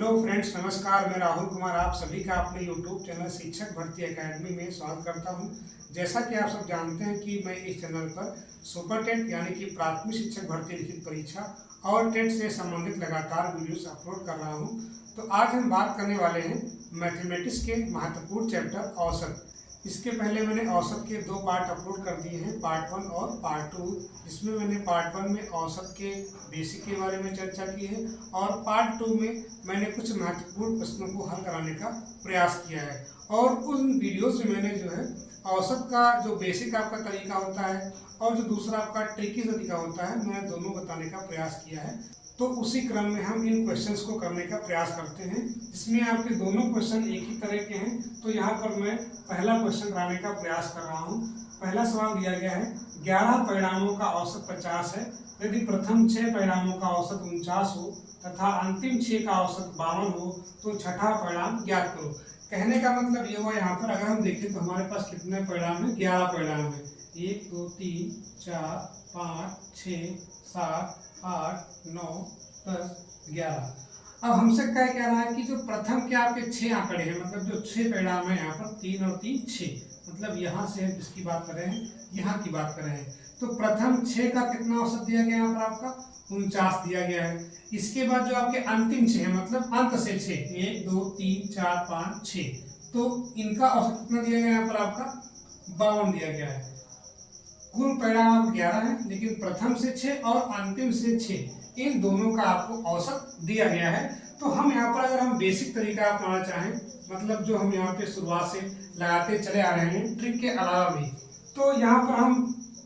Hello friends, नमस्कार। मैं राहुल कुमार आप सभी का अपने यूट्यूब चैनल शिक्षक भर्ती एकेडमी में स्वागत करता हूं। जैसा कि आप सब जानते हैं कि मैं इस चैनल पर सुपर टेट यानी कि प्राथमिक शिक्षक भर्ती लिखित परीक्षा और टेट से संबंधित लगातार वीडियोस अपलोड कर रहा हूं। तो आज हम बात करने वाले हैं मैथमेटिक्स के महत्वपूर्ण चैप्टर औसत। इसके पहले मैंने औसत के 2 पार्ट अपलोड कर दिए हैं, पार्ट 1 और पार्ट 2, जिसमें मैंने पार्ट 1 में औसत के बेसिक के बारे में चर्चा की है और पार्ट 2 में मैंने कुछ महत्वपूर्ण प्रश्नों को हल कराने का प्रयास किया है। और उन वीडियोस में मैंने जो है औसत का जो बेसिक आपका तरीका होता है और जो दूसरा आपका ट्रिकी तरीका होता है, मैं दोनों बताने का प्रयास किया है। तो उसी क्रम में हम इन क्वेश्चंस को करने का प्रयास करते हैं, जिसमें आपके दोनों क्वेश्चन एक ही तरह के हैं। तो यहाँ पर मैं पहला क्वेश्चन कराने का प्रयास कर रहा हूँ। पहला सवाल दिया गया है, 11 परिणामों का औसत 50 है। यदि प्रथम 6 परिणामों का औसत 49 हो तथा अंतिम 6 का औसत 52 हो तो छठा परिणाम ज्ञात करो। कहने का मतलब ये हुआ, यहाँ पर अगर हम देखें तो हमारे पास कितने परिणाम है? 11 परिणाम है। 1 2 3 4 5 6 7 8 9 10 11। अब हमसे क्या कह रहा है कि जो प्रथम के आपके 6 आंकड़े हैं, मतलब जो 6 परिणाम है यहाँ पर 3 और 3 6, मतलब यहाँ से हम जिसकी बात कर रहे हैं, यहाँ की बात कर रहे हैं। तो प्रथम 6 का कितना औसत दिया गया यहाँ पर? आपका 49 दिया गया है। इसके बाद जो आपके अंतिम 6 है, मतलब अंत से 6, 1 2 3 4 5 6, तो इनका औसत कितना दिया गया यहाँ पर? आपका 52 दिया गया है। कुल परिणाम 11 है, लेकिन प्रथम से 6 और अंतिम से 6, इन दोनों का आपको औसत दिया गया है। तो हम यहाँ पर अगर हम बेसिक तरीका अपनाना चाहें, मतलब जो हम यहाँ पे शुरुआत से लगाते चले आ रहे हैं ट्रिक के अलावा भी, तो यहाँ पर हम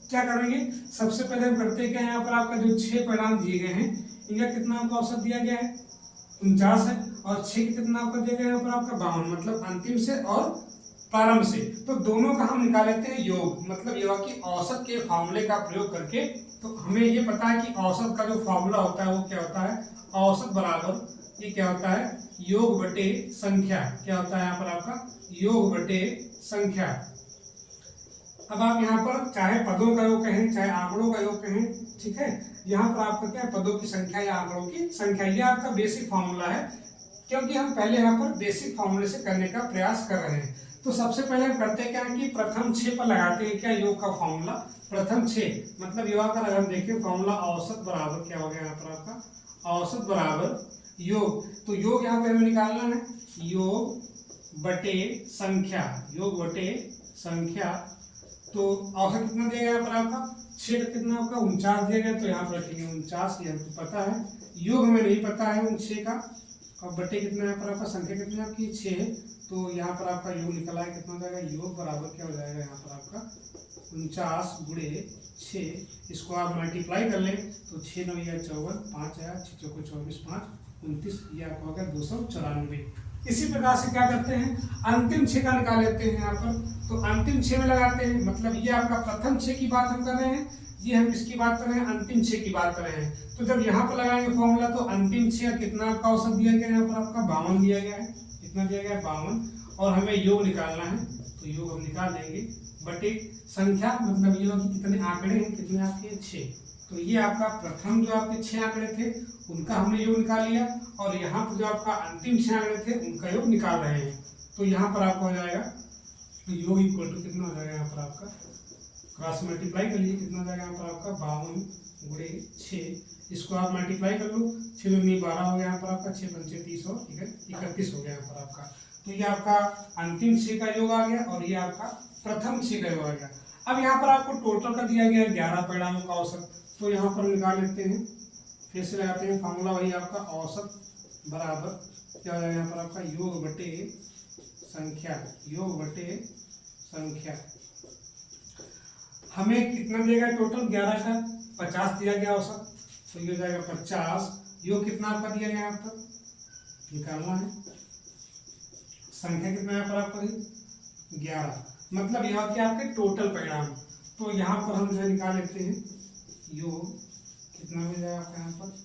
क्या करेंगे? सबसे पहले हम करते क्या, यहाँ पर आपका जो 6 परिणाम दिए गए हैं, इनका कितना आपको औसत दिया गया है? 49 है। और 6 का कितना आपको दिया गया यहाँ पर? आपका 52, मतलब अंतिम से और प्रारंभ से। तो दोनों का हम निकाल लेते हैं योग, मतलब योग की औसत के फॉर्मूले का प्रयोग करके। तो हमें ये पता है कि औसत का जो फॉर्मूला होता है वो क्या होता है? औसत बराबर ये क्या होता है? योग बटे संख्या। क्या होता है यहाँ पर आपका? योग बटे संख्या। अब आप यहाँ पर चाहे पदों का योग कहें चाहे आंकड़ों का योग कहें, ठीक है, यहाँ पर आपका क्या है? पदों की संख्या या आंकड़ों की संख्या। ये आपका बेसिक फॉर्मूला है, क्योंकि हम पहले यहाँ पर बेसिक फॉर्मूले से करने का प्रयास कर रहे हैं। तो सबसे पहले हम करते क्या है कि प्रथम 6 पर लगाते हैं क्या? योग का फॉर्मूला। प्रथम 6 मतलब योग का अगर हम देखें फॉर्मूला, औसत बराबर क्या हो गया यहाँ पर? आपका औसत बराबर योग। तो योग यहाँ पे हमें निकालना है, योग बटे संख्या, योग बटे संख्या। तो औसत कितना दिया गया यहाँ पर? आपका 6 का कितना आपका 49 दिया गया, तो यहाँ पर रखेंगे 49, ये हमको पता है। योग हमें नहीं पता है उन 6 का। और बटे कितना यहाँ पर? आपका संख्या कितनी आपकी 6, तो यहाँ पर आपका योग निकला है, कितना हो जाएगा? योग बराबर क्या हो जाएगा यहाँ पर? आपका 49 गुणे 6, इसको आप मल्टीप्लाई कर लें तो 6 9 या 54, 5 आया, 6 चौको 24, 5 29, ये आपका हो गया 294। इसी प्रकार से क्या करते हैं? अंतिम 6 का निकाल लेते हैं यहाँ पर। तो अंतिम 6 में लगाते हैं, मतलब ये आपका प्रथम 6 की बात हम कर रहे हैं, ये हम किसकी बात कर रहे हैं? अंतिम 6 की बात कर रहे हैं। तो जब यहाँ पर लगाएंगे फॉर्मूला, तो अंतिम 6 कितना आपका औसत दिया गया यहाँ पर? आपका 52 दिया गया है। कितना दिया गया है? 52। और हमें योग निकालना है, तो योग हम निकाल देंगे बटे संख्या, मतलब ये कि कितने आंकड़े हैं? कितने आपके? 6। तो ये आपका प्रथम जो आपके 6 आंकड़े थे उनका हमने योग निकाल लिया, और यहाँ पर जो आपका अंतिम 6 आंकड़े थे उनका योग निकाल रहे हैं। तो यहाँ पर आपका हो जाएगा योग इक्वल टू कितना हो जाएगा यहाँ पर? आपका क्रॉस मल्टीप्लाई कर लीजिए, कितना हो जाएगा यहाँ पर? आपका 52 गुणे 6, इसको आप मल्टीप्लाई कर लो, 6 दूनी 12 हो गया यहाँ पर आपका, 6 पंचे 30 और 31 हो गया यहाँ पर आपका। तो ये आपका अंतिम 6 का योग आ गया और ये आपका प्रथम 6 का योग आ गया। अब यहाँ पर आपको टोटल का दिया गया 11 परिणामों का औसत, तो यहाँ पर निकाल लेते हैं, फिर से लगाते हैं फॉर्मूला वही आपका, औसत बराबर क्या हो जाएगा यहाँ पर? आपका योग बटे संख्या, योग बटे संख्या। हमें कितना दिया गया टोटल? 11 का 50 दिया गया औसत, तो ये हो जाएगा 50। योग कितना आपका दिया गया यहाँ पर? निकालना है। संख्या कितना यहाँ पर आपका? 11, मतलब यहाँ के आपके टोटल परिणाम। तो यहाँ पर हम जो है निकाल लेते हैं योग, कितना मिल जाएगा आपका यहाँ पर?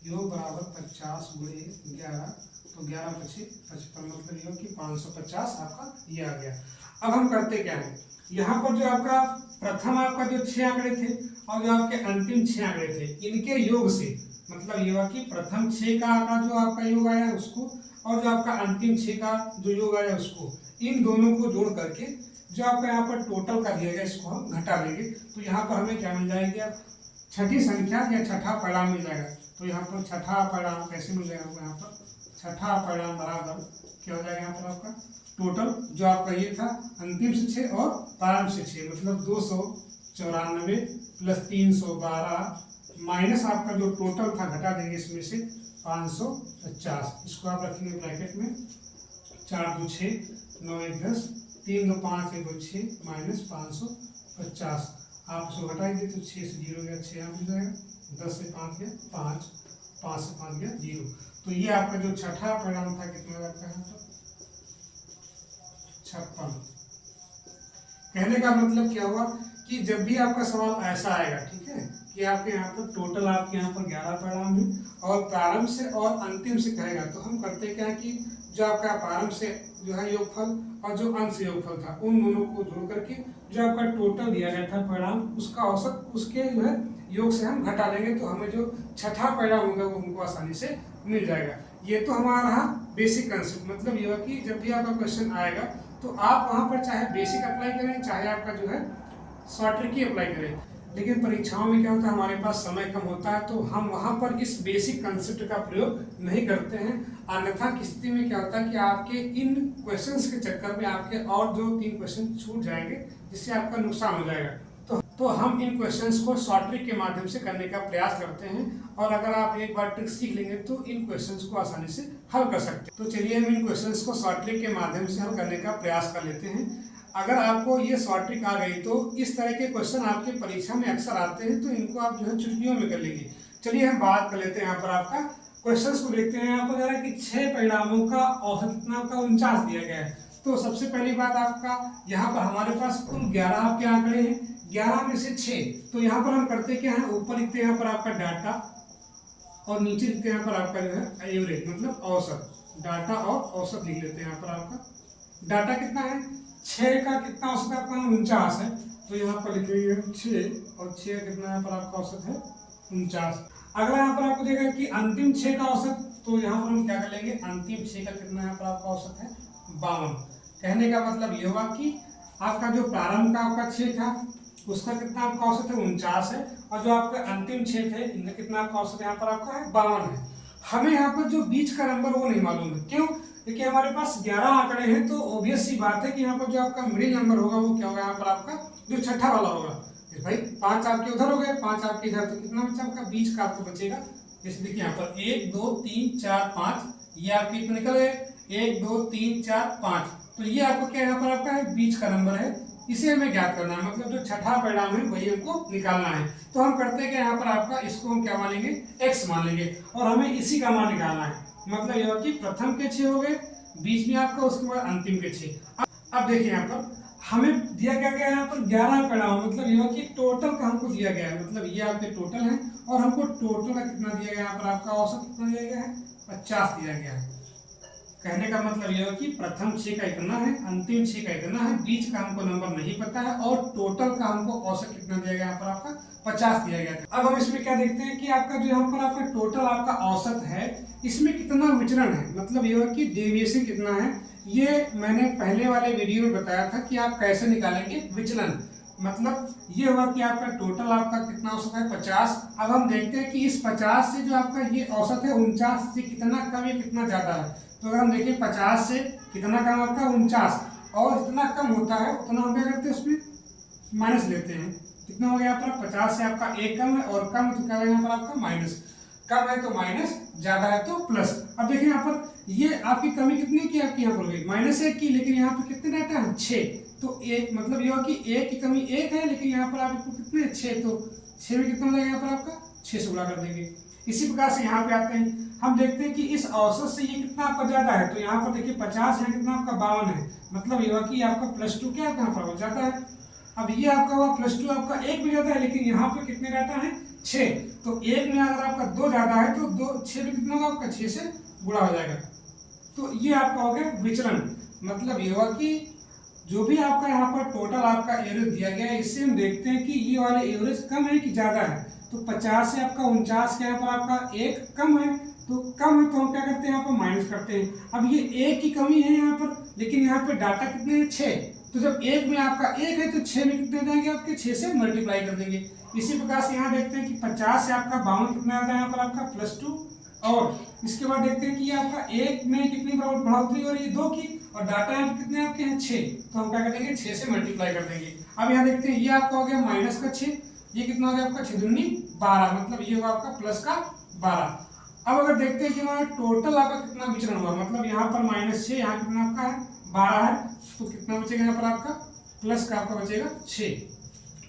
योग बराबर 50 गुणे 11, तो 11 पचे 55, मतलब योग की 550 आपका ये आ गया। अब हम करते क्या है, यहाँ पर जो आपका प्रथम आपका जो 6 आंकड़े थे और जो आपके अंतिम 6 आंकड़े थे, इनके योग से मतलब ये हुआ कि प्रथम 6 का आंकड़ा जो आपका योग आया उसको, और जो आपका अंतिम 6 का जो योग आया उसको, इन दोनों को जोड़ करके जो आपका यहाँ पर टोटल का दिया गया इसको हम घटा देंगे। तो यहाँ पर हमें क्या मिल जाएगी, अब छठी संख्या या छठा परिणाम मिल जाएगा। तो यहाँ पर छठा परिणाम कैसे मिल जाएगा, यहाँ पर छठा परिणाम बराबर क्या हो जाएगा, यहाँ पर आपका टोटल जो आपका ये था अंतिम से 6 और प्रारंभ से 6, मतलब 294 प्लस 312 माइनस आपका जो टोटल था घटा देंगे इसमें से 550। इसको आप रखेंगे ब्रैकेट में, 4 2 6 9 1 10 3 2 5 1 2 6 माइनस 550। आप उसको घटाएंगे तो 6 से 0 गया, 6 यहाँ मिल जाएगा, 10 से 5 गया 5, 5 से 5 गया 0। तो ये आपका जो छठा परिणाम था कितना लगता है, तो 56। कहने का मतलब क्या हुआ कि जब भी आपका सवाल ऐसा आएगा, ठीक है, कि आपके यहाँ पर टोटल आपके यहाँ पर 11 परिणाम है और प्रारंभ से और अंतिम से कहेगा, तो हम करते क्या है कि जो आपका प्रारंभ से जो है योगफल और जो अंत से योगफल था उन दोनों को जोड़ करके जो आपका टोटल दिया गया था परिणाम उसका औसत उसके जो है योग से हम घटा देंगे, तो हमें जो छठा परिणाम होगा वो हमको आसानी से मिल जाएगा। ये तो हमारा रहा बेसिक कंसेप्ट, मतलब ये कि जब भी आपका क्वेश्चन आएगा तो आप वहाँ पर चाहे बेसिक अप्लाई करें चाहे आपका जो है शॉर्ट ट्रिक ही अप्लाई करें, लेकिन परीक्षाओं में क्या होता है हमारे पास समय कम होता है तो हम वहाँ पर इस बेसिक कंसेप्ट का प्रयोग नहीं करते हैं। अन्यथा की स्थिति में क्या होता है कि आपके इन क्वेश्चंस के चक्कर में आपके और 2-3 क्वेश्चन छूट जाएंगे जिससे आपका नुकसान हो जाएगा। तो हम इन क्वेश्चंस को शॉर्ट ट्रिक के माध्यम से करने का प्रयास करते हैं, और अगर आप एक बार ट्रिक सीख लेंगे तो इन क्वेश्चंस को आसानी से हल कर सकते हैं। तो चलिए हम इन क्वेश्चंस को शॉर्ट ट्रिक के माध्यम से हल करने का प्रयास कर लेते हैं। अगर आपको ये शॉर्ट ट्रिक आ गई तो इस तरह के क्वेश्चन आपके परीक्षा में अक्सर आते हैं, तो इनको आप जो है चुटकियों में कर लेंगे। चलिए हम बात कर लेते हैं यहाँ पर आपका क्वेश्चंस को देखते हैं। यहाँ पर कि 6 परिणामों का औसत कितना का 49 दिया गया है। तो सबसे पहली बात आपका यहाँ पर हमारे पास कुल 11 आपके आंकड़े हैं, 11 में से 6, तो यहाँ पर हम करते क्या है, ऊपर लिखते हैं यहाँ पर आपका डाटा और नीचे लिखते हैं यहाँ पर आपका जो है एवरेज, मतलब औसत। डाटा और औसत लिख लेते हैं यहाँ पर आपका। डाटा कितना है, 6 का कितना औसत आपका 49 है, तो यहाँ पर लिखेंगे 6 और 6 कितना यहाँ पर आपका औसत है 49। अगला यहाँ पर आपको देगा कि अंतिम 6 का औसत, तो यहाँ पर हम क्या कर लेंगे, अंतिम 6 का कितना यहाँ पर आपका औसत है 52। कहने का मतलब ये हुआ कि आपका जो प्रारंभ का आपका 6 था उसका कितना आपका औसत है 49 है, और जो आपका अंतिम 6 थे इनका कितना आपका औसत यहाँ पर आपका है 52 है। हमें यहाँ पर जो बीच का नंबर वो नहीं मालूम है, क्यों, देखिए हमारे पास 11 आंकड़े हैं तो ऑब्वियस सी बात है कि यहाँ पर जो आपका मिडिल नंबर होगा वो क्या होगा, यहाँ पर आपका जो छठा वाला होगा। भाई 5 आपके उधर हो गए, 5 आपके इधर, तो कितना बचा आपका बीच का आपको बचेगा। जैसे देखिए यहाँ पर 1 2 3 4 5, ये आपके इतने निकल गए, 1 2 3 4 5, तो ये आपको क्या यहाँ पर आपका है बीच का नंबर है, इसे हमें ज्ञात करना है, मतलब जो छठा परिणाम है वही हमको निकालना है। तो हम करते हैं कि यहाँ पर आपका इसको हम क्या मानेंगे, x मान लेंगे, और हमें इसी का मान निकालना है। मतलब यह कि प्रथम के 6 हो गए, बीच में आपका, उसके बाद अंतिम के 6। अब देखिए यहाँ पर हमें दिया क्या गया है, यहाँ पर 11 परिणाम, मतलब यह कि टोटल का हमको दिया गया है, मतलब ये आपके टोटल है, और हमको टोटल का कितना दिया गया, यहाँ पर आपका औसत कितना दिया गया है 50 दिया गया है। कहने का मतलब यह है कि प्रथम 6 का इतना है, अंतिम 6 का इतना है, बीच का हमको नंबर नहीं पता है, और टोटल का हमको औसत कितना दिया गया यहाँ पर आपका 50 दिया गया था। अब हम इसमें क्या देखते हैं कि आपका जो यहाँ पर आपका टोटल आपका औसत है इसमें कितना विचरण है, मतलब यह है कि डेविएशन कितना है। ये मैंने पहले वाले वीडियो में बताया था कि आप कैसे निकालेंगे विचलन। मतलब ये हुआ कि आपका टोटल आपका कितना औसत है 50। अब हम देखते हैं कि इस 50 से जो आपका ये औसत है 49 से कितना कम या कितना ज्यादा है। तो अगर हम देखें 50 से कितना कम आपका 49, और जितना कम होता है उतना हम क्या करते हैं उसमें माइनस लेते हैं। कितना हो गया आपका 50 से आपका 1 कम है, और कम तो क्या है यहाँ पर आपका माइनस, कम है तो माइनस, ज्यादा है तो प्लस। अब देखिए यहाँ पर ये आपकी कमी कितनी की आपकी यहाँ पर गई -1 की, लेकिन यहाँ पर कितने डाटा है 6, तो एक मतलब ये कि 1 की कमी 1 है, लेकिन यहाँ पर आपको कितने 6, तो 6 में कितना हो जाएगा यहाँ पर आपका 6 से गुणा कर देंगे। इसी प्रकार से यहाँ पे आते हैं, हम देखते हैं कि इस औसत से ये कितना आपका ज्यादा है, तो यहाँ पर देखिए 50 यहाँ कितना आपका 52 है, मतलब ये हुआ कि आपका +2 क्या यहाँ पर हो जाता है। अब ये आपका हुआ +2 आपका 1 भी ज्यादा है, लेकिन यहाँ पे कितने डाटा है 6, तो 1 में अगर आपका 2 ज्यादा है तो 2 6 में कितना होगा आपका 6 से गुणा हो जाएगा। तो ये आपका हो गया विचलन। मतलब ये हुआ कि जो भी आपका यहाँ पर टोटल आपका एवरेज दिया गया है, इससे हम देखते हैं कि ये वाले एवरेज कम है कि ज्यादा है। तो 50 से आपका 49 के यहाँ पर आपका एक कम है, तो कम है तो हम क्या करते हैं यहाँ पर माइनस करते हैं। अब ये एक की कमी है यहाँ पर, लेकिन यहाँ पे डाटा कितने हैं 6, तो जब एक में आपका एक है तो 6 में कितने जाएंगे आपके 6 से मल्टीप्लाई कर देंगे। इसी प्रकार से यहाँ देखते हैं कि 50 से आपका 52 कितना आता है यहाँ पर आपका +2, और इसके बाद देखते हैं कि ये आपका एक में कितनी बढ़ोतरी हो रही है 2 की, और डाटा यहाँ कितने आपके हैं 6, तो हम क्या करेंगे 6 से मल्टीप्लाई कर देंगे। अब यहाँ देखते हैं ये आपका हो गया -6, ये कितना हो गया आपका 6 दूनी 12, मतलब ये होगा आपका प्लस का 12। अब अगर देखते हैं कि हमारा टोटल आपका कितना विचरण हुआ, मतलब यहाँ पर -6, यहाँ कितना आपका है 12 है, तो कितना बचेगा यहाँ पर आपका प्लस का आपका बचेगा 6।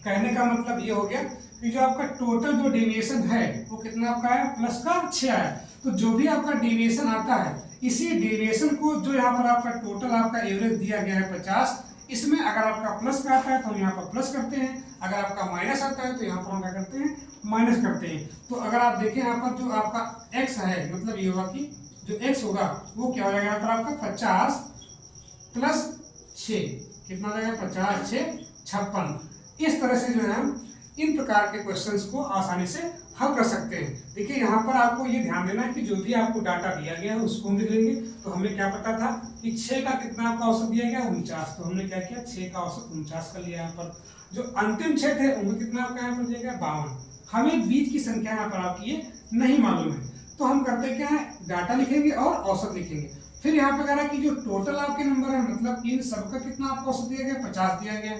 कहने का मतलब ये हो गया कि जो आपका टोटल जो डेविएशन है वो कितना आपका है प्लस का 6 आया। तो जो भी आपका डेविएशन आता है, इसी डेविएशन को जो यहाँ पर आपका टोटल आपका एवरेज दिया गया है 50, इसमें अगर आपका प्लस का आता है तो हम यहाँ पर प्लस करते हैं, अगर आपका माइनस आता है तो यहाँ पर हम क्या करते हैं माइनस करते हैं। तो अगर आप देखें यहाँ पर जो आपका x है, मतलब ये होगा कि जो x होगा वो क्या हो जाएगा यहाँ पर आपका 50 प्लस 6, कितना हो जाएगा 50 6 56। इस तरह से जो है हम इन प्रकार के क्वेश्चंस को आसानी से हल कर सकते हैं। देखिए यहाँ पर आपको ये ध्यान देना है कि जो भी आपको डाटा दिया गया है उसको हम लिख लेंगे। तो हमें क्या पता था कि 6 का कितना आपका औसत दिया गया 49, तो हमने क्या किया 6 का औसत 49 कर लिया। यहाँ पर जो अंतिम 6 थे उनको कितना आपका यहाँ पर दिया गया 52। हमें बीच की संख्या यहाँ पर आपकी ये नहीं मालूम है, तो हम करते क्या है डाटा लिखेंगे और औसत लिखेंगे। फिर यहाँ पे कह रहा है कि जो टोटल आपके नंबर है, मतलब इन सबका कितना आपको औसत दिया गया 50 दिया गया।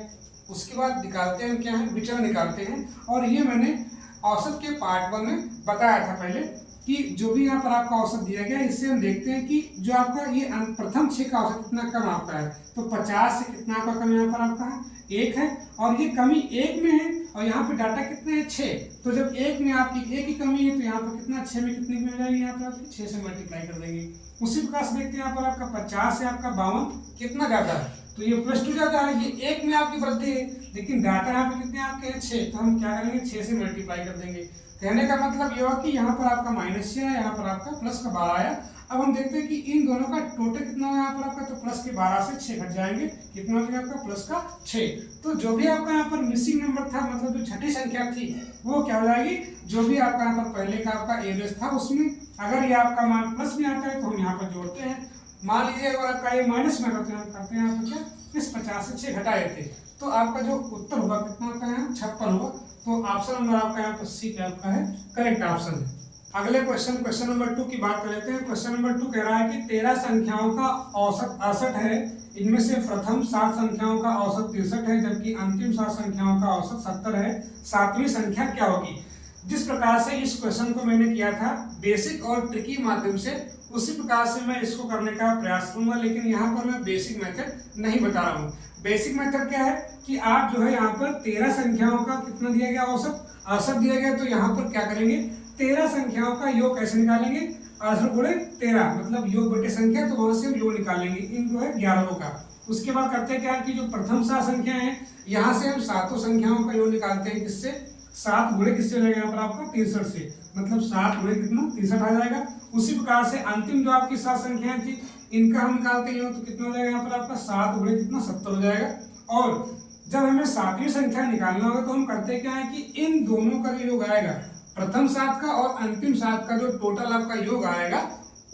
उसके बाद निकालते हैं क्या है विचरण निकालते हैं, और ये मैंने औसत के पार्ट 1 में बताया था पहले कि जो भी यहाँ पर आपका औसत दिया गया, इससे हम देखते हैं कि जो आपका ये प्रथम 6 का औसत कितना कम आपका है, तो 50 से कितना आपका कम यहाँ पर आपका है 1 है, और ये कमी 1 में है, और यहाँ पे डाटा कितने हैं 6, तो जब 1 में आपकी 1 की कमी है तो यहाँ पर कितना 6 में कितनी मिल जाएगी यहाँ पर आपकी 6 से मल्टीप्लाई कर देंगे। उसी प्रकार से देखते हैं यहाँ पर आपका 50 से आपका 52 कितना ज्यादा है, तो ये +2 ज्यादा है, ये 1 में आपकी वृद्धि है, लेकिन डाटा यहाँ पे कितने आपके हैं 6, तो हम क्या करेंगे 6 से मल्टीप्लाई कर देंगे। कहने का मतलब ये हुआ कि यहाँ पर आपका -6 है, यहाँ पर आपका प्लस का 12 आया। अब हम देखते हैं कि इन दोनों का टोटल कितना है यहाँ पर आपका, तो प्लस के 12 से 6 घट जाएंगे, कितना हो जाएगा आपका प्लस का 6। तो जो भी आपका यहाँ पर मिसिंग नंबर था, मतलब जो छठी संख्या थी वो क्या हो जाएगी, जो भी आपका यहाँ पर पहले का आपका एवरेज था उसमें अगर ये आपका मान प्लस में आता है तो हम यहाँ पर जोड़ते हैं। मान लीजिए अगर आपका ये माइनस में करते हैं यहाँ पर क्या इस 50 से 6 घटाए थे, तो आपका जो उत्तर होगा कितना आपका यहाँ 56 होगा। तो ऑप्शन नंबर आपका यहाँ पर सी क्या आपका है करेक्ट ऑप्शन है। अगले क्वेश्चन नंबर 2 की बात कर लेते हैं। क्वेश्चन नंबर 2 कह रहा है कि 13 संख्याओं का औसत 68 है, इनमें से प्रथम 7 संख्याओं का औसत 63 है, जबकि अंतिम 7 संख्याओं का औसत 70 है। सातवीं संख्या क्या होगी। जिस प्रकार से इस क्वेश्चन को मैंने किया था बेसिक और ट्रिकी माध्यम से, उसी प्रकार से मैं इसको करने का प्रयास करूंगा, लेकिन यहाँ पर मैं बेसिक मेथड नहीं बता रहा हूँ। बेसिक मेथड क्या है कि आप जो है यहाँ पर 13 संख्याओं का कितना दिया गया औसत दिया गया, तो यहाँ पर क्या करेंगे 13 संख्याओं का योग कैसे निकालेंगे 68 गुणे 13, मतलब योग बटे संख्या, तो वहां से हम योग निकालेंगे इन जो है 11 का। उसके बाद करते क्या है कि जो प्रथम 7 संख्या है यहाँ से हम सातों संख्याओं का योग निकालते हैं, किससे 7 गुणे किससे हो जाएगा यहाँ पर आपका 63 से, मतलब 7 गुणे कितना 63 आ जाएगा। उसी प्रकार से अंतिम जो आपकी 7 संख्याएं थी इनका हम निकालते हैं, तो कितना हो जाएगा यहाँ पर आपका 7 गुणे कितना 70 हो जाएगा। और जब हमें सातवीं संख्या निकालना होगा तो हम करते क्या है कि इन दोनों का जो योग आएगा प्रथम 7 का और अंतिम 7 का जो टोटल आपका योग आएगा,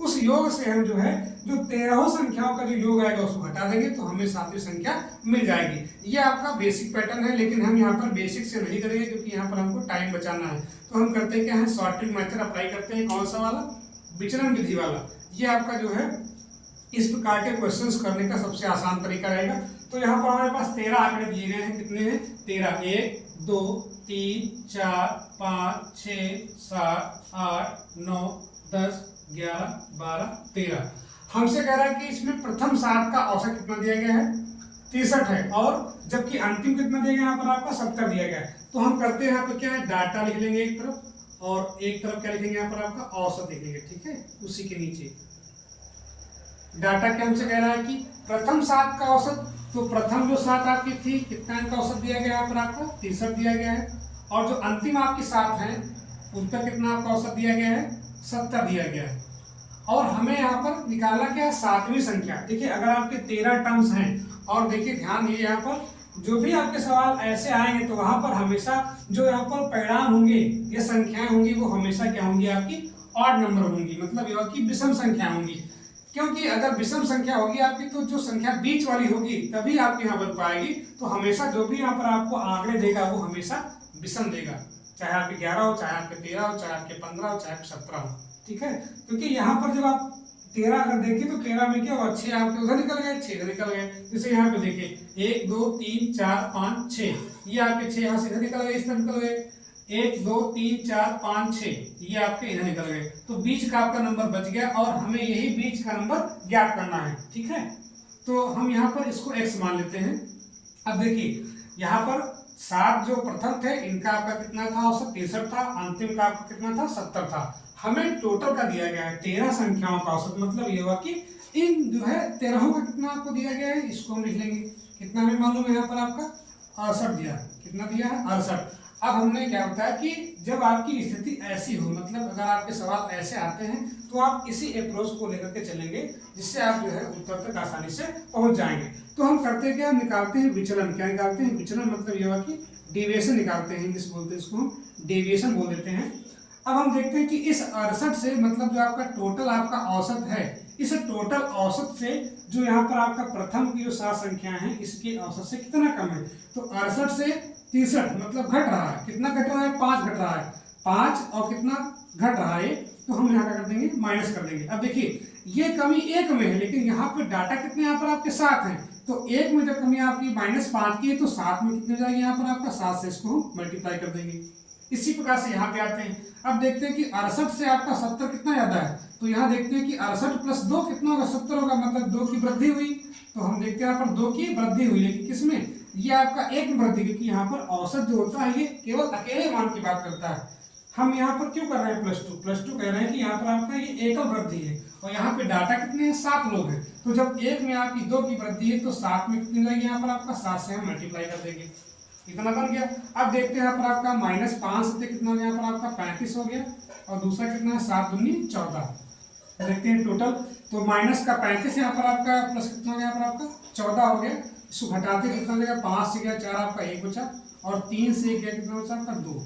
उस योग से हम जो है जो 13 संख्याओं का जो योग आएगा उसको घटा देंगे, तो हमें सातवीं संख्या मिल जाएगी। ये आपका बेसिक पैटर्न है, लेकिन हम यहाँ पर बेसिक से नहीं करेंगे क्योंकि यहाँ पर हमको टाइम बचाना है। तो हम करते क्या है शॉर्ट ट्रिक मेथड अप्लाई करते हैं। कौन सा वाला, विचलन विधि वाला। ये आपका जो है इस प्रकार के क्वेश्चंस करने का सबसे आसान तरीका रहेगा। तो यहाँ पर हमारे पास 13 आंकड़े दिए गए हैं, कितने हैं 13, 1 2 3 4 5 6 7 8 9 10 11 12 13। हमसे कह रहा है कि इसमें प्रथम 7 का औसत कितना दिया गया है 63 है, और जबकि अंतिम कितना दिया गया यहाँ पर आपका 70 दिया गया है। तो हम करते हैं यहाँ पर क्या है डाटा लिख लेंगे एक तरफ, और एक तरफ क्या लिखेंगे यहाँ पर आपका औसत लिखेंगे, ठीक है। उसी के नीचे डाटा क्या हमसे कह रहा है कि प्रथम 7 का औसत, तो प्रथम जो 7 आपकी थी कितना इनका औसत दिया गया यहाँ पर आपका 63 दिया गया है, और जो अंतिम आपकी 7 है उनका कितना आपका औसत दिया गया है 70 दिया गया है। और हमें यहाँ पर निकालना क्या है सातवीं संख्या। देखिए अगर आपके 13 टर्म्स हैं, और देखिए ध्यान दिए यहाँ पर जो भी आपके सवाल ऐसे आएंगे तो वहां पर हमेशा जो यहाँ पर परिणाम होंगे, ये संख्याएं होंगी, वो हमेशा क्या होंगी, आपकी ऑड नंबर होंगी, मतलब ये की विषम संख्या होंगी। क्योंकि अगर विषम संख्या होगी आपकी तो जो संख्या बीच वाली होगी तभी आपके यहाँ बन पाएगी। तो हमेशा जो भी यहाँ पर आपको आंकड़े देगा वो हमेशा विषम देगा, चाहे आपके 11 हो, चाहे आपके 13 हो, चाहे आपके 15 हो, चाहे आपके 17 हो। ठीक है, क्योंकि यहाँ पर जब आप 13 अगर देखिए तो 13 में क्या हुआ, 6 आपके उधर निकल गए, 6 इधर निकल गए। जैसे यहाँ पे देखिए 1 2 3 4 5 6, ये आपके 6 यहाँ से इधर निकल गए, इस तरफ निकल गए। 1 2 3 4 5 6, ये आपके इधर निकल गए। तो बीच का आपका नंबर बच गया और हमें यही बीच का नंबर ज्ञात करना है। ठीक है, तो हम यहाँ पर इसको x मान लेते हैं। अब देखिए यहाँ पर 7 जो प्रथम थे इनका आपका कितना था, औसत 63 था, अंतिम का आपका कितना था, 70 था। हमें टोटल का दिया गया है 13 संख्याओं का औसत, मतलब ये हुआ कि इन जो है 13 का कितना आपको दिया गया है, इसको हम लिख लेंगे। कितना हमें मालूम है, यहाँ पर आपका 68 दिया, कितना दिया है, 68। अब हमने क्या होता है कि जब आपकी स्थिति ऐसी हो, मतलब अगर आपके सवाल ऐसे आते हैं तो आप इसी अप्रोच को लेकर के चलेंगे, जिससे आप जो है उत्तर तक आसानी से पहुंच जाएंगे। तो हम करते क्या, निकालते हैं विचलन। क्या निकालते हैं, विचलन, मतलब ये हुआ कि डेविएशन निकालते हैं, इंग्लिश बोलते हैं इसको हम डेविएशन बोल देते हैं। अब हम देखते हैं कि इस 68 से, मतलब जो आपका टोटल आपका औसत है, इस टोटल औसत से जो यहाँ पर आपका प्रथम की जो 7 संख्या है इसके औसत से कितना कम है। तो 68 से 63 मतलब घट रहा है, कितना घट रहा है, 5 घट रहा है, 5 और कितना घट रहा है, तो हम यहाँ क्या कर देंगे, माइनस कर देंगे। अब देखिए ये कमी 1 में है, लेकिन यहाँ पर डाटा कितने यहाँ पर आपके 7 हैं, तो 1 में जब कमी आपकी -5 की है तो 7 में कितने जाएगी यहाँ पर आपका, 7 से इसको हम मल्टीप्लाई कर देंगे। इसी प्रकार से यहाँ पे आते हैं। अब देखते हैं कि 68 से आपका 70 कितना ज्यादा है, तो यहाँ देखते हैं कि 68 + 2 कितना होगा, 70 होगा, मतलब 2 की वृद्धि हुई। तो हम देखते हैं यहाँ पर 2 की वृद्धि हुई, लेकिन किसमें, ये आपका 1 में वृद्धि, क्योंकि यहाँ पर औसत जो होता है ये केवल अकेले मान की बात करता है। हम यहाँ पर क्यों कर रहे हैं +2 कह रहे हैं कि यहाँ पर आपका ये एकल वृद्धि है और यहाँ पे डाटा कितने हैं, 7 लोग हैं। तो जब 1 में आपकी 2 की वृद्धि है तो 7 में कितनी जाएगी यहाँ पर आपका, 7 से हम मल्टीप्लाई कर देंगे, इतना बन गया। अब देखते हैं यहाँ पर आपका -5 से कितना हो गया, यहाँ पर आपका 35 हो गया, और दूसरा कितना है, 7 दूनी 14। देखते हैं टोटल, तो माइनस का 35 यहाँ पर आपका, प्लस कितना हो गया यहाँ पर आपका 14 हो गया। इसको घटाते कितना हो जाएगा, 5 से गया 4 आपका 1 बचा, और 3 से गया कितना बचा आपका 2,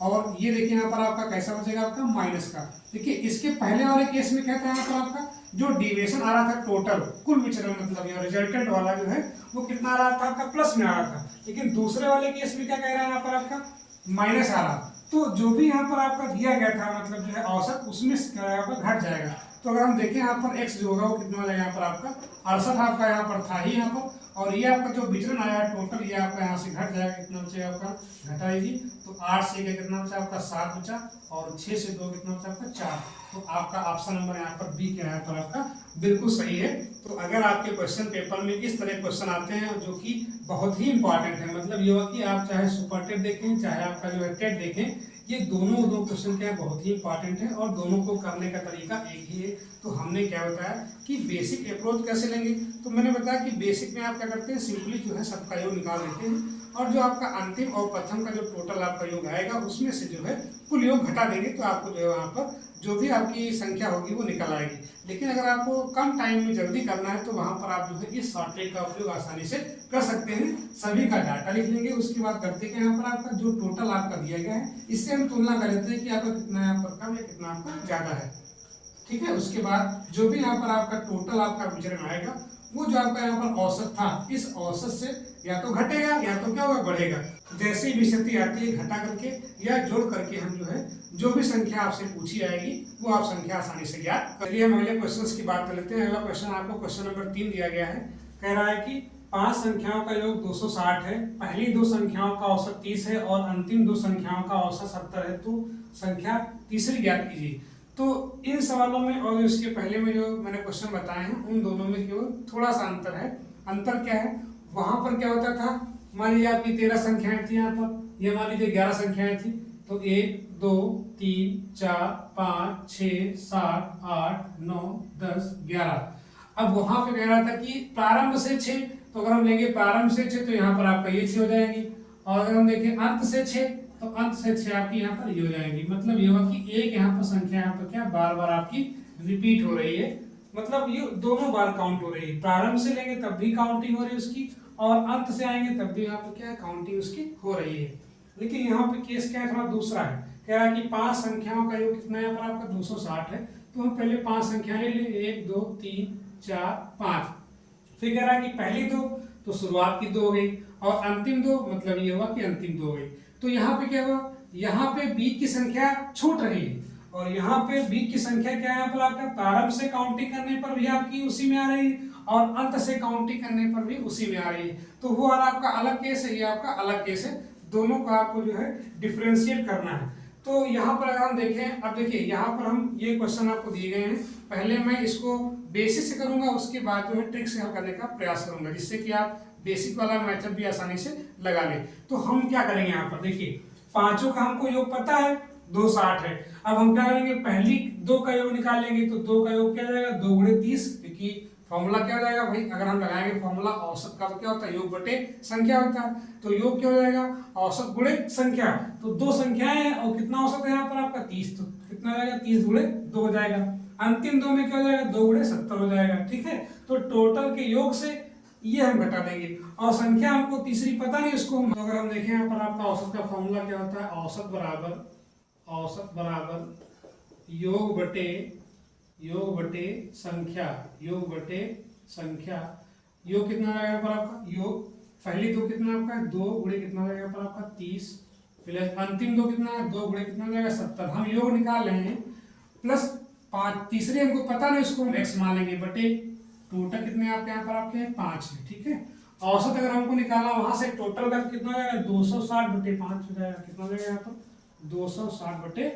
और ये देखिए यहाँ पर आपका कैसा बचेगा आपका माइनस का। देखिए इसके पहले वाले केस में क्या था, यहाँ पर आपका जो डिविएशन आ रहा था टोटल कुल विचलन, मतलब ये रिजल्टेंट वाला जो है वो कितना आ रहा था आपका, प्लस में आ रहा था, लेकिन दूसरे वाले केस में क्या कह रहा है यहाँ पर आपका माइनस आ रहा। तो जो भी यहाँ पर आपका दिया गया था, मतलब जो है औसत, उसमें घट जाएगा। तो अगर हम देखें यहाँ पर x जो होगा वो कितना हो जाएगा, यहाँ पर आपका 68 आपका यहाँ पर था ही यहाँ पर, और ये आपका जो विचलन आया टोटल ये आपका यहाँ से घट जाएगा, कितना बचेगा आपका, घटाइए तो 8 से कितना बचा आपका 7 बचा, और 6 से 2 कितना बचा आपका 4। तो आपका ऑप्शन नंबर यहाँ पर बी क्या है, पर आपका बिल्कुल सही है। तो अगर आपके क्वेश्चन पेपर में इस तरह क्वेश्चन आते हैं जो कि बहुत ही इंपॉर्टेंट है, मतलब ये हुआ कि आप चाहे सुपर टेट देखें चाहे आपका जो है टेट देखें, ये दोनों दो क्वेश्चन क्या है बहुत ही इंपॉर्टेंट है, और दोनों को करने का तरीका एक ही है। तो हमने क्या बताया कि बेसिक अप्रोच कैसे लेंगे, तो मैंने बताया कि बेसिक में आप क्या करते हैं, सिंपली जो है सबका योग निकाल लेते हैं, और जो आपका अंतिम और प्रथम का जो टोटल आपका योग आएगा उसमें से जो है कुल योग घटा देंगे, तो आपको जो है वहाँ पर जो भी आपकी संख्या होगी वो निकल आएगी। लेकिन अगर आपको कम टाइम में जल्दी करना है तो वहाँ पर आप जो है इस शॉर्टकट का उपयोग आसानी से कर सकते हैं। सभी का डाटा लिख लेंगे, उसके बाद करते हैं यहाँ पर आपका जो टोटल आपका दिया गया है इससे हम तुलना कर लेते हैं कि आपका कितना यहाँ पर कम है कितना आपका ज्यादा है। ठीक है, उसके बाद जो भी यहाँ पर आपका टोटल आपका विचरण आएगा वो जो आपका यहाँ पर औसत था, इस औसत से या तो घटेगा या तो क्या होगा, बढ़ेगा। जैसी भी स्थिति आती है घटा करके या जोड़ करके हम जो है जो भी संख्या आपसे पूछी जाएगी वो आप संख्या आसानी से ज्ञात कर लिए। हम अगले क्वेश्चन की बात कर लेते हैं। अगला क्वेश्चन आपको क्वेश्चन नंबर 3 दिया गया है, कह रहा है कि 5 संख्याओं का योग 260 है, पहली 2 संख्याओं का औसत 30 है और अंतिम 2 संख्याओं का औसत 70 है, तो संख्या तीसरी ज्ञात कीजिए। तो इन सवालों में और इसके पहले में जो मैंने क्वेश्चन बताए हैं उन दोनों में केवल थोड़ा सा अंतर है। अंतर क्या है, वहां पर क्या होता था, मान लीजिए आपकी 13 संख्याएं थी, यहाँ पर ये मान लीजिए 11 संख्याएं थी, तो 1 2 3 4 5 6 7 8 9 10 11। अब वहां पे कह रहा था कि प्रारंभ से 6, तो अगर हम लेंगे प्रारंभ से 6 तो यहाँ पर आपका ये 6 हो जाएंगे, और अगर हम देखें अंत से 6 तो अंत से 6 आपकी यहाँ पर ये हो जाएंगी। मतलब ये हुआ कि एक यहाँ पर संख्या यहाँ पर क्या बार बार आपकी रिपीट हो रही है, मतलब ये दोनों बार काउंट हो रही है, प्रारंभ से लेंगे तब भी काउंटिंग हो रही है उसकी, और अंत से आएंगे तब भी यहाँ पे क्या है, काउंटिंग उसकी हो रही है। लेकिन यहाँ पे केस क्या है, थोड़ा दूसरा है। कह रहा है कि 5 संख्याओं का योग कितना है यहाँ पर आपका 260 है। तो हम पहले 5 संख्या ले लें, 1 2 3 4 5। फिर कह रहा है कि पहली 2 तो शुरुआत की 2 हो गई, और अंतिम 2 मतलब ये हुआ कि अंतिम 2 हो गई। तो यहाँ पे क्या हुआ, यहाँ पे बीच की संख्या छूट रही है, और यहाँ पे बीच की संख्या क्या है यहाँ पर आपका, प्रारंभ से काउंटिंग करने पर भी आपकी उसी में आ रही है, और अंत से काउंटिंग करने पर भी उसी में आ रही है। तो वो वाला आपका अलग केस है, ये आपका अलग केस है। दोनों को आपको जो है डिफरेंशिएट करना है। तो यहाँ पर अगर हम देखें, अब देखिए यहाँ पर हम ये क्वेश्चन आपको दिए गए हैं, पहले मैं इसको बेसिक से करूंगा, उसके बाद जो है ट्रिक से हल करने का प्रयास करूंगा, जिससे कि आप बेसिक वाला मेथड भी आसानी से लगा लें। तो हम क्या करेंगे यहाँ पर, देखिए पांचों का हमको योग पता है 260 है। अब हम क्या करेंगे, पहली 2 का योग निकालेंगे। तो 2 का योग क्या जाएगा, 2 गुणे 30, क्योंकि फॉर्मूला क्या हो जाएगा भाई, अगर हम लगाएंगे फॉर्मूला औसत का, तो क्या होता है, योग बटे संख्या होता है। तो योग क्या हो जाएगा, औसत गुणे संख्या। तो 2 संख्याएं हैं और कितना औसत है यहाँ पर आपका 30, तो कितना हो जाएगा, 30 गुणे 2 हो जाएगा। अंतिम 2 में क्या हो जाएगा, 2 गुणे 70 हो जाएगा। ठीक है, तो टोटल के योग से ये हम घटा देंगे, और संख्या हमको तीसरी पता नहीं उसको। तो अगर हम देखें यहाँ पर आपका औसत का फॉर्मूला क्या होता है, औसत बराबर योग बटे संख्या, योग बटे संख्या। योग कितना आएगा यहाँ पर आपका, योग पहली 2 कितना आपका है, 2 गुणे कितना आएगा यहाँ पर आपका 30, प्लस अंतिम 2 कितना है, 2 गुणे कितना आएगा 70। हम योग निकाल रहे हैं, प्लस 5 तीसरे हमको पता नहीं, उसको हम x मान लेंगे, बटे टोटल कितने आपके यहाँ पर आपके 5 है। ठीक है, औसत अगर हमको निकालना, वहां से टोटल का कितना हो जाएगा, 260 बटे 5 हो जाएगा। कितना हो जाएगा यहाँ पर 260 बटे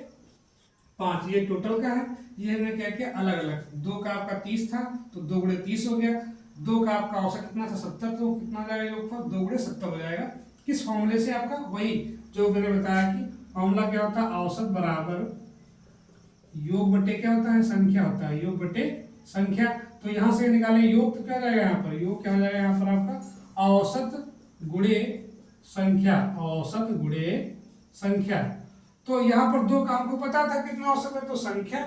5, ये टोटल का है। ये हमने क्या किया, अलग अलग। 2 का आपका 30 था तो 2 गुणे 30 हो गया। 2 का आपका औसत कितना था 70, तो कितना हो जाएगा योगफल, 2 गुणे 70 हो जाएगा। किस फॉर्मूले से, आपका वही जो मैंने बताया कि फॉर्मूला क्या होता है, औसत बराबर योग बटे क्या होता है, संख्या होता है, योग बटे संख्या। तो यहाँ से निकालें योग, तो क्या हो जाएगा यहाँ पर, योग क्या हो जाएगा यहाँ पर आपका, औसत गुणे संख्या, औसत गुणे संख्या। तो यहाँ पर 2 का हमको पता था कितना औसत है, तो संख्या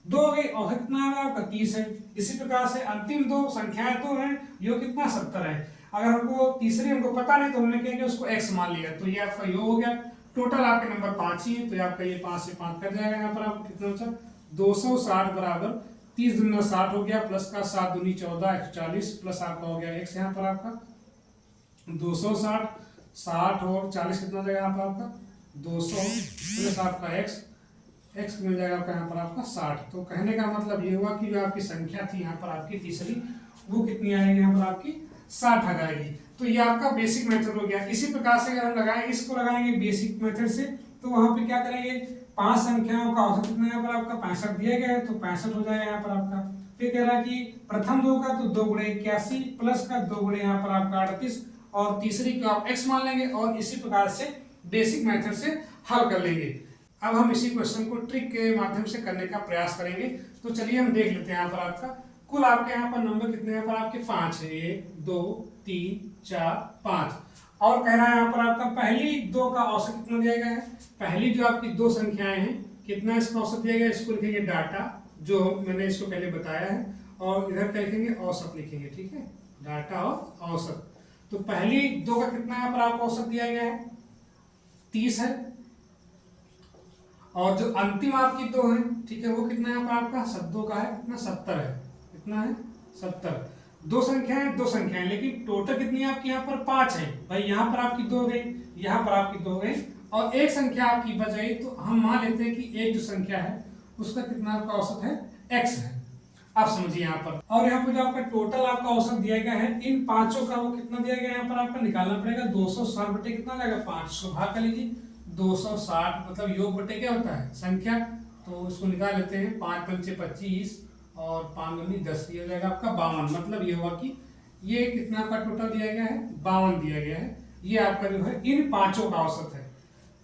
2 हो गई, औसत कितना है आपका 30 है। इसी प्रकार से अंतिम 2 संख्याएं 2 हैं, योग कितना 70 है। अगर हमको तीसरी हमको पता नहीं, तो हमने क्या किया, उसको x मान लिया। तो ये आपका योग हो गया। टोटल आपके नंबर 5 ही है, तो आपका ये 5 से 5 कट जाएगा। यहाँ पर आपको कितना बचा, 260 बराबर 30 दूनी 60 हो गया, प्लस का 7 दूनी 14 140, प्लस आपका हो गया x यहाँ पर आपका 260, 60 और 40 कितना जाएगा यहाँ पर आपका 200, प्लस आपका x मिल जाएगा आपका यहाँ पर आपका 60। तो कहने का मतलब ये हुआ कि जो आपकी संख्या थी यहाँ पर आपकी तीसरी, वो कितनी आएगी यहाँ पर आपकी 60 आ जाएगी। तो ये आपका बेसिक मेथड हो गया। इसी प्रकार से अगर हम लगाएंगे, इसको लगाएंगे बेसिक मेथड से, तो वहां पे क्या करेंगे, 5 संख्याओं का औसत कितना यहाँ पर आपका 65 दिया गया है, तो 65 हो जाएगा यहाँ पर आपका। फिर कह रहा है कि प्रथम 2 का तो 2 गुणे 81, प्लस का 2 गुणे यहाँ पर आपका 38, और तीसरी को आप x मान लेंगे, और इसी प्रकार से बेसिक मेथड से हल कर लेंगे। अब हम इसी क्वेश्चन को ट्रिक के माध्यम से करने का प्रयास करेंगे। तो चलिए हम देख लेते हैं यहाँ पर आपका कुल आपके यहाँ पर नंबर कितने यहाँ पर आपके 5 है, 1 2 3 4 5। और कह रहा है यहाँ पर आपका पहली 2 का औसत कितना दिया गया है, पहली जो आपकी 2 संख्याएं हैं कितना इसका औसत दिया गया है, इसको लिखेंगे डाटा, जो मैंने इसको पहले बताया है, और इधर क्या लिखेंगे, औसत लिखेंगे। ठीक है, डाटा और औसत। तो पहली 2 का कितना यहाँ पर आपको औसत दिया गया है 30 है, और जो अंतिम आपकी 2 है, ठीक है, वो कितना यहाँ पर आपका 2 का है कितना 70 है, कितना है 70। 2 संख्याएं, लेकिन टोटल कितनी है आपकी यहाँ पर 5 है भाई। यहाँ पर आपकी 2 गई, यहाँ पर आपकी 2 गई, और एक संख्या आपकी बच गई। तो हम मान लेते हैं कि एक जो संख्या है उसका कितना आपका औसत है x है। आप समझिए यहाँ पर, और यहाँ पर जो आपका टोटल आपका औसत दिया गया है इन पांचों का, वो कितना दिया गया यहाँ पर आपका निकालना पड़ेगा। 260 बटे कितना जाएगा 5, तो भाग कर लीजिए 260, मतलब योग बटे क्या होता है संख्या, तो इसको निकाल लेते हैं। 5 पंचे 25 और 5 दूनी 10, ये हो जाएगा आपका 52। मतलब ये हुआ कि ये कितना आपका टोटल दिया गया है 52 दिया गया है। ये आपका जो है इन पांचों का औसत है।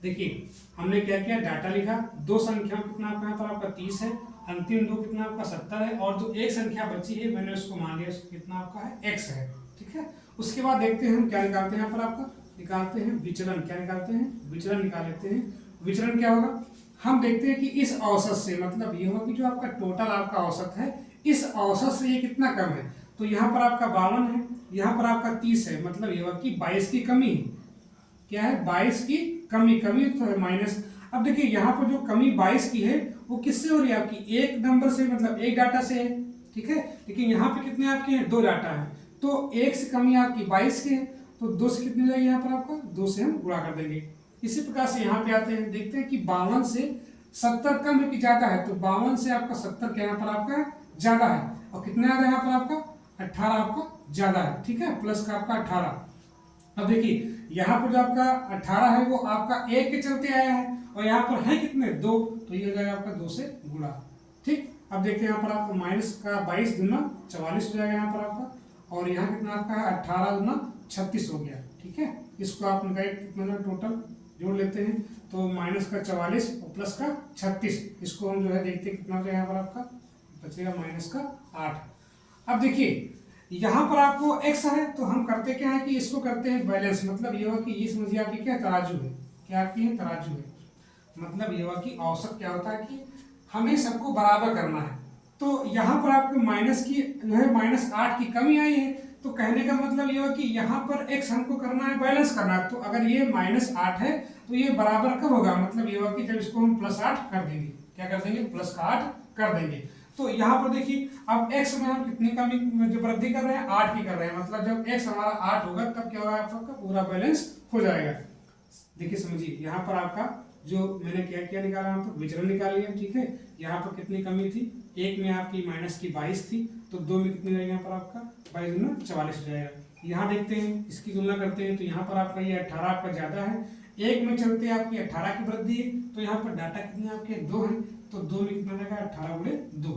देखिए हमने क्या किया, डाटा लिखा, 2 संख्या कितना आपका यहाँ पर आपका 30 है, अंतिम 2 कितना आपका 70 है, और जो एक संख्या बची है मैंने उसको मान लिया कितना आपका है x है। ठीक है, उसके बाद देखते हैं हम क्या निकालते हैं, यहाँ पर आपका निकालते हैं विचलन। क्या निकालते हैं, विचलन निकाल लेते हैं। विचलन क्या होगा, हम देखते हैं कि इस औसत से, मतलब ये होगा कि जो आपका टोटल आपका औसत है, इस औसत से ये कितना कम है। तो यहाँ पर आपका 52 है, यहाँ पर आपका 30 है, मतलब ये हुआ कि 22 की कमी है। क्या है? 22 की कमी, कमी तो है माइनस। अब देखिए यहाँ पर जो कमी 22 की है वो किससे हो रही है? आपकी एक नंबर से, मतलब एक डाटा से है, ठीक है। लेकिन यहाँ पे कितने आपके हैं? 2 डाटा है, तो एक से कमी आपकी 22 की है, तो 2 से कितनी हो जाएगी यहाँ पर आपका? 2 से हम गुणा कर देंगे। इसी प्रकार से यहाँ पे आते हैं, देखते हैं कि 52 से 70 कम है कि ज्यादा है, तो 52 से आपका 70 क्या यहाँ पर आपका ज्यादा है, और कितना आ रहा है यहाँ पर आपका? 18 आपका ज्यादा है, ठीक है, प्लस का आपका 18। अब देखिए यहाँ पर जो आपका 18 है वो आपका 1 के चलते आया है, और यहाँ पर है कितने? 2, तो ये हो जाएगा आपका 2 से गुणा, ठीक। अब देखते हैं यहाँ पर आपको माइनस का 22 दूना 44 हो जाएगा यहाँ पर आपका, और यहाँ कितना आपका है? 18 दूना 36 हो गया, ठीक है। इसको आप कितना टोटल जोड़ लेते हैं, तो माइनस का 44 और प्लस का 36, इसको हम जो है देखते हैं कितना हो जाएगा यहाँ पर आपका? बचेगा माइनस का 8। अब देखिए यहाँ पर आपको x है, तो हम करते क्या है कि इसको करते हैं बैलेंस, मतलब ये हुआ कि ये समझिए आपकी क्या तराजू है, क्या आपकी है? तराजू है। मतलब ये हुआ कि औसत क्या होता है कि हमें सबको बराबर करना है। तो यहाँ पर आपको माइनस की जो है -8 की कमी आई है, तो कहने का मतलब ये हुआ कि यहाँ पर x हमको करना है, बैलेंस करना है। तो अगर ये -8 है तो ये बराबर कब होगा? मतलब ये हुआ कि जब इसको हम +8 कर देंगे, क्या कर देंगे? +8 कर देंगे। तो यहाँ पर देखिए अब x में हम कितनी कमी जो वृद्धि कर रहे हैं? 8 की कर रहे हैं, मतलब जब x हमारा 8 होगा तब क्या होगा? आपका पूरा बैलेंस हो जाएगा। देखिए समझिए यहाँ पर आपका जो मैंने क्या क्या निकाला, यहाँ पर विचलन निकाल लिया, ठीक है। यहाँ पर कितनी कमी थी? एक में आपकी माइनस की 22 थी, तो 2 में कितनी रहेगी यहाँ पर आपका? 22 दूना 44 हो जाएगा। यहाँ देखते हैं, इसकी तुलना करते हैं, तो यहाँ पर आपका ये 18 आपका ज्यादा है, एक में चलते आपकी 18 की वृद्धि है, तो यहाँ पर डाटा कितने आपके? 2 है, तो 2 में कितना रहेगा? 18 गुणे 2,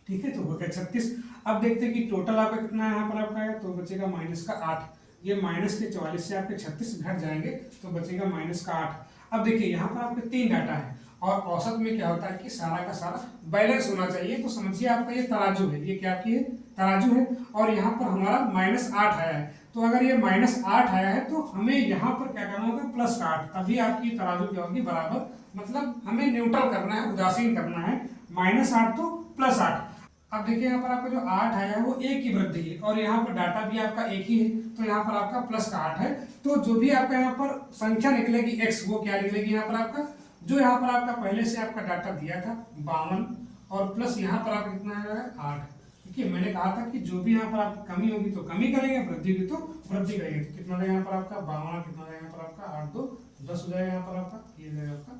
ठीक है, तो हो गया 36। अब देखते हैं कि टोटल आपका कितना है यहाँ पर आपका है, तो बचेगा माइनस का 8। ये माइनस के 44 से आपके 36 घट जाएंगे, तो बचेगा माइनस का 8। अब देखिए यहाँ पर आपके 3 डाटा है, और औसत में क्या होता है कि सारा का सारा बैलेंस होना चाहिए। तो समझिए आपका ये तराजू है, ये क्या की है? तराजू है, और यहाँ पर हमारा -8 आया है। तो अगर ये -8 आया है तो हमें यहाँ पर क्या करना होगा? +8, तभी आपकी तराजू क्या होगी? बराबर, मतलब हमें न्यूट्रल करना है, उदासीन करना है। -8 तो +8। अब देखिए यहाँ पर आपका जो 8 आया है वो 1 की वृद्धि है, और यहाँ पर डाटा भी आपका 1 ही है, तो यहाँ पर आपका प्लस का 8 है। तो जो भी आपका यहाँ पर संख्या निकलेगी x, वो क्या निकलेगी यहाँ पर आपका? जो यहाँ पर आपका पहले से आपका डाटा दिया था 52, और प्लस यहाँ पर आपका कितना आएगा? 8। देखिए मैंने कहा था कि जो भी यहाँ पर आपकी कमी होगी तो कमी करेंगे, वृद्धि होगी तो वृद्धि करेंगे। तो कितना रहेगा यहाँ पर आपका? 52, कितना रहेगा यहाँ पर आपका? 8 2 10 हो जाएगा यहाँ पर आपका, ये रहेगा आपका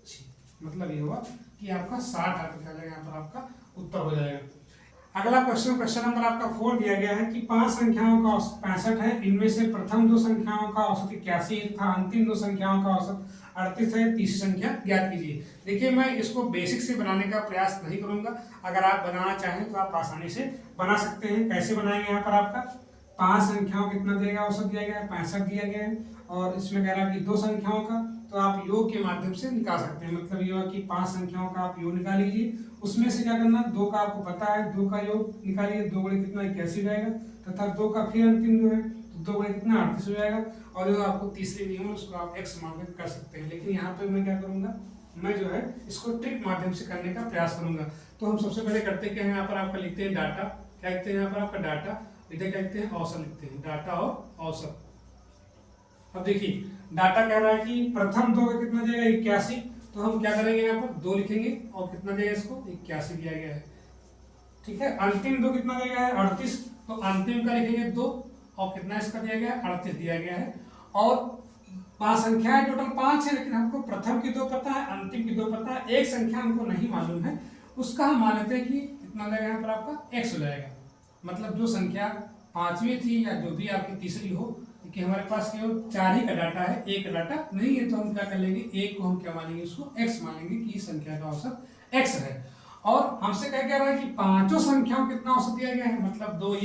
6। मतलब ये होगा कि आपका 60 आपका क्या जाएगा यहाँ पर आपका उत्तर हो जाएगा। अगला क्वेश्चन नंबर आपका 4 दिया गया है कि 5 संख्याओं का औसत 65 है, इनमें से प्रथम 2 संख्याओं का औसत 81 था, अंतिम 2 संख्याओं का औसत 38 है, तीसरी संख्या ज्ञात कीजिए। देखिए मैं इसको बेसिक से बनाने का प्रयास नहीं करूंगा, अगर आप बनाना चाहें तो आप आसानी से बना सकते हैं। कैसे बनाएंगे? यहाँ पर आपका 5 संख्याओं कितना दिया गया? औसत दिया गया है 65 दिया गया है, और इसमें कह रहा है कि 2 संख्याओं का, तो आप योग के माध्यम से निकाल सकते हैं। मतलब ये हुआ कि 5 संख्याओं का आप योग निकाल लीजिए, उसमें से क्या करना? 2 का आपको पता है, 2 का योग निकालिए, 2 गुणे कितना? 81 हो जाएगा, तथा 2 का फिर अंतिम जो है तो 2 गुणे कितना? 38 हो जाएगा, और जो आपको तीसरी नियम उसको आप x मान के कर सकते हैं। लेकिन यहाँ पे मैं क्या करूंगा? मैं जो है इसको ट्रिक माध्यम से करने का प्रयास करूंगा। तो हम सबसे पहले करते क्या है, यहाँ पर आपका लिखते हैं डाटा, क्या लिखते हैं यहाँ पर आपका? डाटा, इधर क्या लिखते हैं? औसत लिखते हैं, डाटा और औसत। अब देखिए डाटा कह रहा है कि प्रथम 2 का कितना देगा? 81, तो हम क्या करेंगे? यहाँ पर 2 लिखेंगे, और कितना देगा इसको? 81 दिया गया है, ठीक है। अंतिम 2 कितना दिया गया है? 38, तो अंतिम का लिखेंगे 2, और कितना इसका दिया गया है? 38 दिया गया है। और 5 संख्याएं टोटल 5 है, लेकिन हमको प्रथम की 2 पता है, अंतिम की 2 पता है, एक संख्या हमको नहीं मालूम है, उसका हम मान लेते हैं कि कितना लगेगा यहाँ पर आपका? x हो जाएगा। मतलब जो संख्या 5वीं थी या जो भी आपकी तीसरी हो, कि हमारे पास केवल 4 ही का डाटा है, एक का डाटा नहीं है, तो हम क्या कर लेंगे? एक को हम क्या मानेंगे? उसको x मानेंगे कि इस संख्या का औसत x है। और हमसे क्या कह रहा है कि पांचों संख्याओं कितना औसत दिया गया है? मतलब 2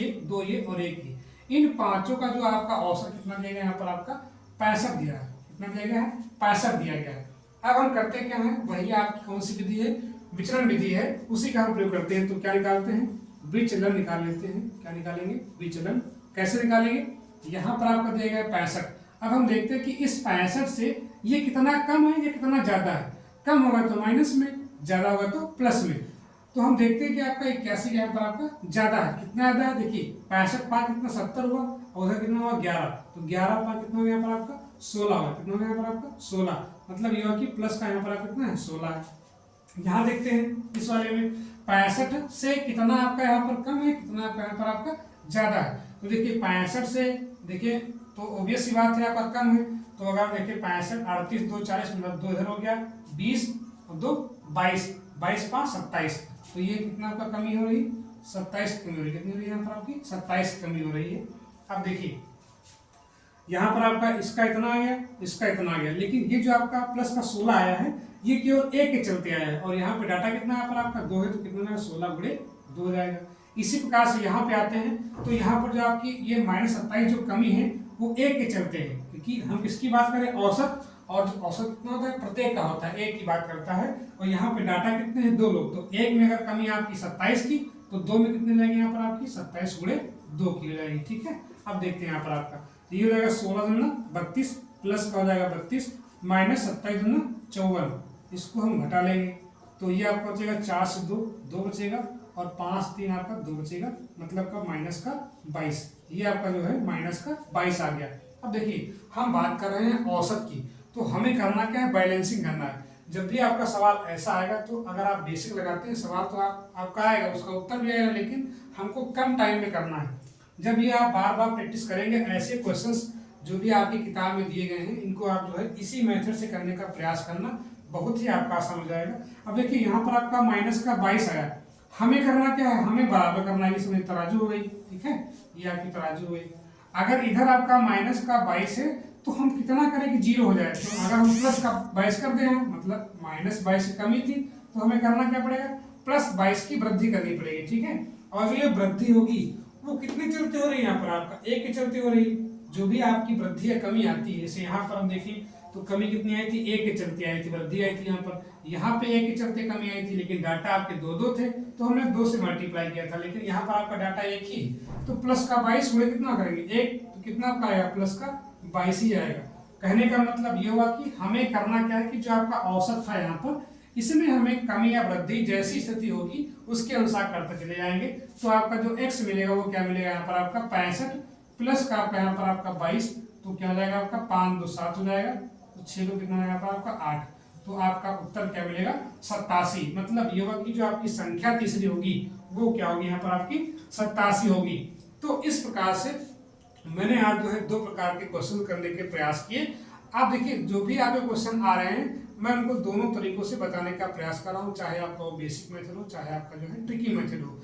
ये और 1 ये, इन पांचों का जो आपका औसत कितना दिया गया? यहाँ पर आपका 65 दिया है। कितना दिया गया है? 65 दिया गया है। अब हम करते क्या है? वही आपकी कौन सी विधि है? विचलन विधि है, उसी का हम प्रयोग करते हैं। तो क्या निकालते हैं? विचलन निकाल लेते हैं। क्या निकालेंगे? विचलन। कैसे निकालेंगे? यहाँ पर आपका दिया गया 65। अब हम देखते हैं कि इस 65 से ये कितना कम है, ये कितना ज्यादा है। कम होगा तो माइनस में, ज्यादा होगा तो प्लस में। तो हम देखते हैं कि आपका 81 यहाँ पर आपका ज्यादा है। कितना ज्यादा है देखिए, 65 पाँच कितना 70 हुआ, और उधर कितना हुआ 11, तो 11 पाँच कितना हो गया यहाँ पर आपका 16 हुआ। कितना हो गया यहाँ पर आपका 16, मतलब ये हुआ कि प्लस का यहाँ पर आपका कितना है 16 है। यहाँ देखते हैं इस वाले में 65 से कितना आपका यहाँ पर कम है, कितना आपका यहाँ पर आपका ज्यादा है। तो देखिए 65 से देखिए तो ऑब्वियस सी बात है आपका कम है। तो अगर आप देखिए 65 38 2 40 मतलब 2 इधर हो गया 20 और 2 22, 22 5 27, तो ये कितना आपका कमी हो रही 27 कमी हो रही। कितनी हो रही है यहाँ पर आपकी 27 कमी हो रही है। अब देखिए यहाँ पर आपका इसका इतना आ गया, इसका इतना आ गया, लेकिन ये जो आपका प्लस का 16 आया है ये केवल एक के चलते आया है, और यहाँ पे डाटा कितना यहाँ पर आपका 2 है, तो कितना 16 गुणे 2 हो जाएगा। इसी प्रकार से यहाँ पे आते हैं तो यहाँ पर जो आपकी ये -27 जो कमी है वो एक के चलते है, क्योंकि हम किसकी बात करें औसत, और जो औसत कितना होता है प्रत्येक का होता है, एक की बात करता है। और यहाँ पे डाटा कितने हैं 2 लोग, तो एक में अगर कमी आपकी 27 की तो 2 में कितने जाएंगे यहाँ पर आपकी 27 गुणे 2 की हो जाएगी। ठीक है, अब देखते हैं यहाँ पर आपका ये हो जाएगा 16 दूना 32 प्लस का हो जाएगा 32 माइनस 27 दूना 54, इसको हम घटा लेंगे तो ये आपका बचेगा 4 से 2 बचेगा, और 5 3 आपका 2 बचेगा, मतलब का माइनस का 22, ये आपका जो है माइनस का 22 आ गया। अब देखिए हम बात कर रहे हैं औसत की, तो हमें करना क्या है बैलेंसिंग करना है। जब भी आपका सवाल ऐसा आएगा तो अगर आप बेसिक लगाते हैं सवाल तो आपका आएगा, उसका उत्तर भी आएगा, लेकिन हमको कम टाइम में करना है। जब ये आप बार बार प्रैक्टिस करेंगे ऐसे क्वेश्चंस जो भी आपकी किताब में दिए गए हैं इनको आप जो है इसी मेथड से करने का प्रयास करना, बहुत ही आपका आसान हो जाएगा। अब देखिए यहाँ पर आपका माइनस का 22 आया, हमें करना क्या है, हमें बराबर करना है, इसमें तराजू हो गई। ठीक है, ये आपकी तराजू हो गई। अगर इधर आपका माइनस का 22 है तो हम कितना करें कि 0 हो जाए, तो अगर हम प्लस का 22 कर दें मतलब -22 की कमी थी, तो हमें करना क्या पड़ेगा +22 की वृद्धि करनी पड़ेगी। ठीक है, और जो ये वृद्धि होगी वो कितने चलते हो रही है, यहाँ पर आपका एक के चलते हो रही है। जो भी आपकी वृद्धि या कमी आती है, जैसे यहाँ पर हम देखें तो कमी कितनी आई थी, एक के चलते आई थी, वृद्धि आई थी यहाँ पे एक के चलते कमी आई थी, लेकिन डाटा आपके 2 थे तो हमने 2 से मल्टीप्लाई किया था, लेकिन यहाँ पर आपका डाटा एक ही, तो प्लस का 22 गुणे कितना करेंगे 1, तो कितना आपका आएगा प्लस का 22 ही आएगा। कहने का मतलब ये हुआ कि हमें करना क्या है कि जो आपका औसत था यहाँ पर, इसमें हमें कमी या वृद्धि जैसी स्थिति होगी उसके अनुसार करते चले जाएंगे। तो आपका जो x मिलेगा वो क्या मिलेगा यहाँ पर आपका 65 प्लस का आपका यहाँ पर आपका 22, तो क्या हो जाएगा आपका 5 2 7 हो जाएगा, तो 6 2 कितना यहाँ पर आपका 8, तो आपका उत्तर क्या मिलेगा 87। मतलब ये होगा कि जो आपकी संख्या तीसरी होगी वो क्या होगी यहाँ पर आपकी 87 होगी। तो इस प्रकार से मैंने आज जो है 2 प्रकार के क्वेश्चन करने के प्रयास किए। आप देखिए जो भी आपके क्वेश्चन आ रहे हैं मैं उनको दोनों तरीकों से बताने का प्रयास कर रहा हूँ, चाहे आपका वो बेसिक मेथड हो चाहे आपका जो है ट्रिकी मेथड हो।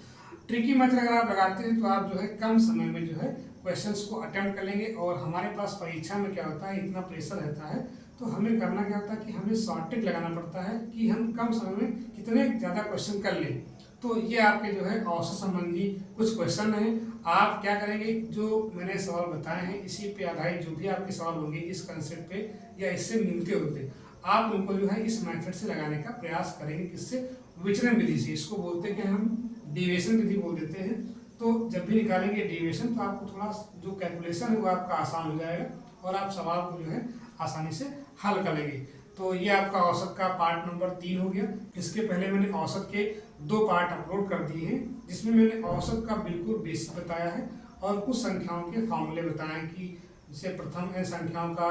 ट्रिकी मेथड अगर आप लगाते हैं तो आप जो है कम समय में जो है क्वेश्चंस को अटेम्प्ट कर लेंगे। और हमारे पास परीक्षा में क्या होता है, इतना प्रेशर रहता है, तो हमें करना क्या होता है कि हमें शॉर्ट ट्रिक लगाना पड़ता है कि हम कम समय में कितने ज़्यादा क्वेश्चन कर लें। तो ये आपके जो है औसत संबंधी कुछ क्वेश्चन हैं। आप क्या करेंगे, जो मैंने सवाल बताए हैं इसी पे आधारित जो भी आपके सवाल होंगे इस कंसेप्ट पे या इससे मिलते होते आप उनको जो है इस मेथड से लगाने का प्रयास करेंगे। किससे, विचलन विधि से। इसको बोलते हैं कि हम डेविएशन विधि बोल देते हैं। तो जब भी निकालेंगे डेविएशन तो आपको थोड़ा जो कैलकुलेशन है वो आपका आसान हो जाएगा और आप सवाल को जो है आसानी से हल कर लेंगे। तो ये आपका औसत का पार्ट नंबर 3 हो गया। इसके पहले मैंने औसत के 2 पार्ट अपलोड कर दिए हैं जिसमें मैंने औसत का बिल्कुल बेसिक बताया है और कुछ संख्याओं के फॉर्मूले बताए हैं कि जैसे प्रथम n संख्याओं का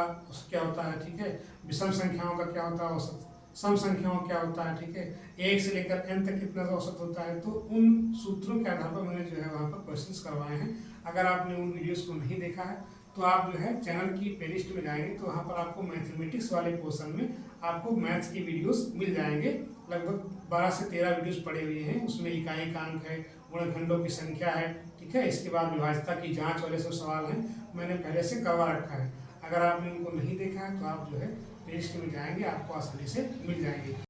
क्या होता है, ठीक है, विषम संख्याओं का क्या होता है औसत, सम संख्याओं क्या होता है, ठीक है, 1 से लेकर n तक कितना औसत होता है। तो उन सूत्रों के आधार पर मैंने जो है वहाँ पर क्वेश्चंस करवाए हैं। अगर आपने उन वीडियोस को नहीं देखा है तो आप जो है चैनल की प्लेलिस्ट में जाएंगे तो वहाँ पर आपको मैथमेटिक्स वाले पोर्शन में आपको मैथ्स की वीडियोस मिल जाएंगे। लगभग 12 से 13 वीडियोस पड़े हुए हैं। उसमें इकाई कांक है, गुणनखंडों की संख्या है, ठीक है, इसके बाद विभाज्यता की जांच वाले सब सवाल हैं, मैंने पहले से करवा रखा है। अगर आपने उनको नहीं देखा है तो आप जो है प्लेलिस्ट में जाएंगे, आपको आसानी से मिल जाएंगे।